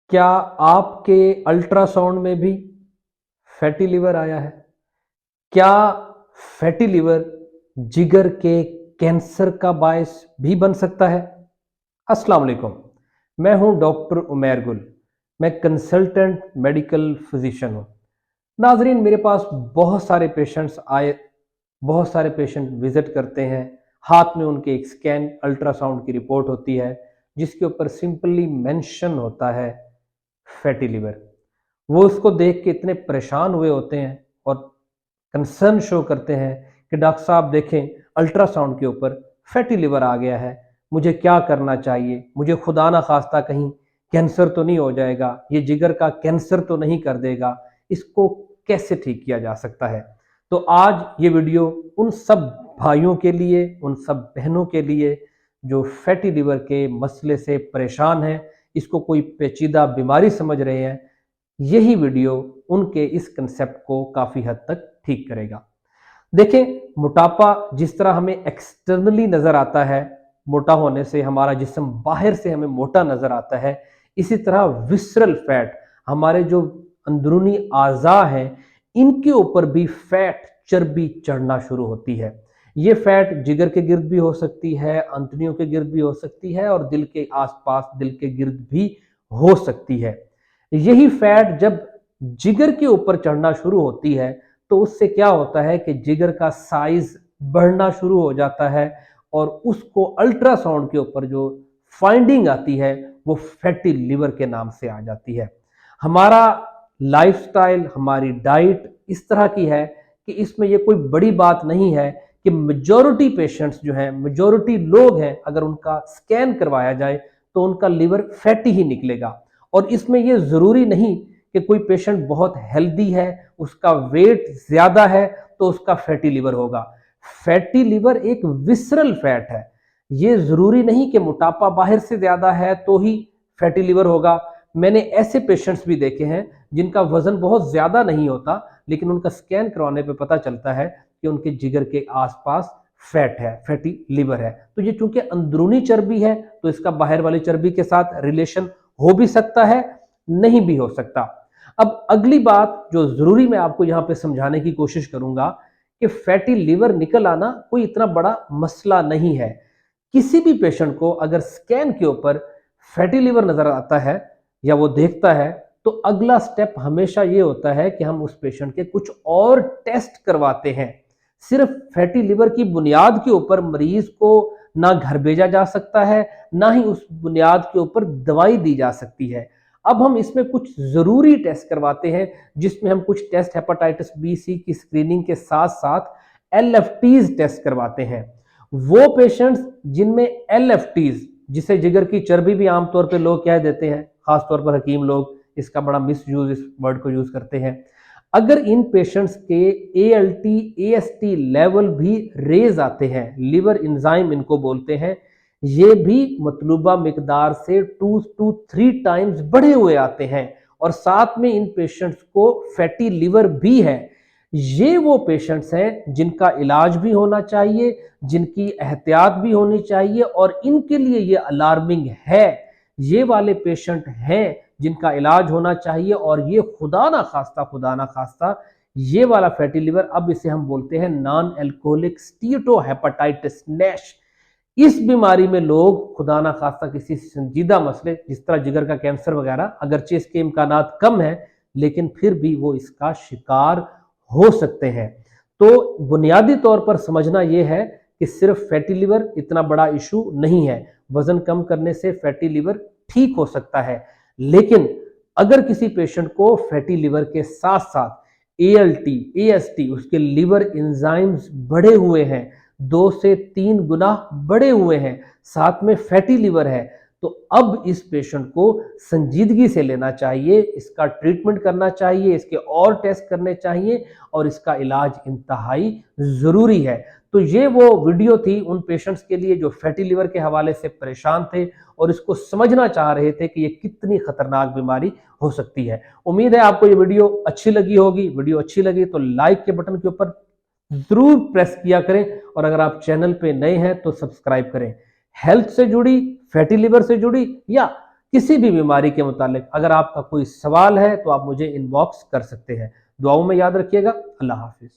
क्या आपके अल्ट्रासाउंड में भी फैटी लिवर आया है? क्या फैटी लिवर जिगर के कैंसर का बायस भी बन सकता है? अस्सलाम वालेकुम। मैं हूं डॉक्टर उमैर गुल। मैं कंसल्टेंट मेडिकल फिजिशियन हूं। नाजरीन, मेरे पास बहुत सारे पेशेंट विजिट करते हैं। हाथ में उनके एक स्कैन अल्ट्रासाउंड की रिपोर्ट होती है जिसके ऊपर सिंपली मेंशन होता है फैटी लिवर। वो उसको देख के इतने परेशान हुए होते हैं और कंसर्न शो करते हैं कि डॉक्टर साहब देखें, अल्ट्रासाउंड के ऊपर फैटी लिवर आ गया है, मुझे क्या करना चाहिए? मुझे खुदा ना खास्ता कहीं कैंसर तो नहीं हो जाएगा, ये जिगर का कैंसर तो नहीं कर देगा, इसको कैसे ठीक किया जा सकता है? तो आज ये वीडियो उन सब भाइयों के लिए, उन सब बहनों के लिए जो फैटी लिवर के मसले से परेशान हैं, इसको कोई पेचीदा बीमारी समझ रहे हैं। यही वीडियो उनके इस कंसेप्ट को काफी हद तक ठीक करेगा। देखें, मोटापा जिस तरह हमें एक्सटर्नली नजर आता है, मोटा होने से हमारा जिस्म बाहर से हमें मोटा नजर आता है, इसी तरह विसरल फैट, हमारे जो अंदरूनी आज़ा हैं, इनके ऊपर भी फैट चर्बी चढ़ना शुरू होती है। ये फैट जिगर के गिर्द भी हो सकती है, अंतड़ियों के गिर्द भी हो सकती है और दिल के आसपास, दिल के गिर्द भी हो सकती है। यही फैट जब जिगर के ऊपर चढ़ना शुरू होती है तो उससे क्या होता है कि जिगर का साइज बढ़ना शुरू हो जाता है और उसको अल्ट्रासाउंड के ऊपर जो फाइंडिंग आती है वो फैटी लिवर के नाम से आ जाती है। हमारा लाइफस्टाइल, हमारी डाइट इस तरह की है कि इसमें ये कोई बड़ी बात नहीं है कि मेजॉरिटी पेशेंट्स जो हैं, मेजॉरिटी लोग हैं, अगर उनका स्कैन करवाया जाए तो उनका लिवर फैटी ही निकलेगा। और इसमें ये जरूरी नहीं कि कोई पेशेंट बहुत हेल्दी है, उसका वेट ज्यादा है तो उसका फैटी लिवर होगा। फैटी लिवर एक विसरल फैट है। ये जरूरी नहीं कि मोटापा बाहर से ज्यादा है तो ही फैटी लिवर होगा। मैंने ऐसे पेशेंट्स भी देखे हैं जिनका वजन बहुत ज्यादा नहीं होता, लेकिन उनका स्कैन करवाने पे पता चलता है कि उनके जिगर के आसपास फैट है, फैटी लिवर है। तो ये चूंकि अंदरूनी चर्बी है तो इसका बाहर वाली चर्बी के साथ रिलेशन हो भी सकता है, नहीं भी हो सकता। अब अगली बात जो जरूरी मैं आपको यहां पे समझाने की कोशिश करूंगा कि फैटी लिवर निकल आना कोई इतना बड़ा मसला नहीं है। किसी भी पेशेंट को अगर स्कैन के ऊपर फैटी लिवर नजर आता है या वो देखता है तो अगला स्टेप हमेशा ये होता है कि हम उस पेशेंट के कुछ और टेस्ट करवाते हैं। सिर्फ फैटी लिवर की बुनियाद के ऊपर मरीज को ना घर भेजा जा सकता है, ना ही उस बुनियाद के ऊपर दवाई दी जा सकती है। अब हम इसमें कुछ जरूरी टेस्ट करवाते हैं जिसमें हम कुछ टेस्ट हेपेटाइटिस बी सी की स्क्रीनिंग के साथ साथ एलएफटीज टेस्ट करवाते हैं। वो पेशेंट्स जिनमें एलएफटीज, जिसे जिगर की चर्बी भी आमतौर पर लोग कह देते हैं, खासतौर पर हकीम लोग इसका बड़ा मिस यूज, इस वर्ड को यूज करते हैं। अगर इन पेशेंट्स के एएलटी एएसटी लेवल भी रेज आते हैं, लिवर एंजाइम इनको बोलते हैं, ये भी मतलूबा मिकदार से 2 to 3 टाइम्स बढ़े हुए आते हैं और साथ में इन पेशेंट्स को फैटी लिवर भी है, ये वो पेशेंट्स हैं जिनका इलाज भी होना चाहिए, जिनकी एहतियात भी होनी चाहिए और इनके लिए ये अलार्मिंग है। ये वाले पेशेंट हैं जिनका इलाज होना चाहिए और ये खुदा ना खास्ता ये वाला फैटी लिवर, अब इसे हम बोलते हैं नॉन एल्कोहलिक स्टीटोहेपेटाइटिस नैश। इस बीमारी में लोग खुदा ना खास्ता किसी संजीदा मसले जिस तरह जिगर का कैंसर वगैरह, अगरचे इसके इम्कानात कम है लेकिन फिर भी वो इसका शिकार हो सकते हैं। तो बुनियादी तौर पर समझना यह है कि सिर्फ फैटी लिवर इतना बड़ा इशू नहीं है। वजन कम करने से फैटी लिवर ठीक हो सकता है, लेकिन अगर किसी पेशेंट को फैटी लिवर के साथ साथ एएलटी एएसटी, उसके लिवर एंजाइम्स बढ़े हुए हैं, 2 से 3 गुना बढ़े हुए हैं, साथ में फैटी लिवर है, तो अब इस पेशेंट को संजीदगी से लेना चाहिए, इसका ट्रीटमेंट करना चाहिए, इसके और टेस्ट करने चाहिए और इसका इलाज इंतहाई जरूरी है। तो ये वो वीडियो थी उन पेशेंट्स के लिए जो फैटी लिवर के हवाले से परेशान थे और इसको समझना चाह रहे थे कि ये कितनी खतरनाक बीमारी हो सकती है। उम्मीद है आपको ये वीडियो अच्छी लगी होगी। वीडियो अच्छी लगी तो लाइक के बटन के ऊपर जरूर प्रेस किया करें और अगर आप चैनल पे नए हैं तो सब्सक्राइब करें। हेल्थ से जुड़ी, फैटी लिवर से जुड़ी या किसी भी बीमारी के मुतालिक अगर आपका कोई सवाल है तो आप मुझे इनबॉक्स कर सकते हैं। दुआओं में याद रखिएगा। अल्लाह हाफिज।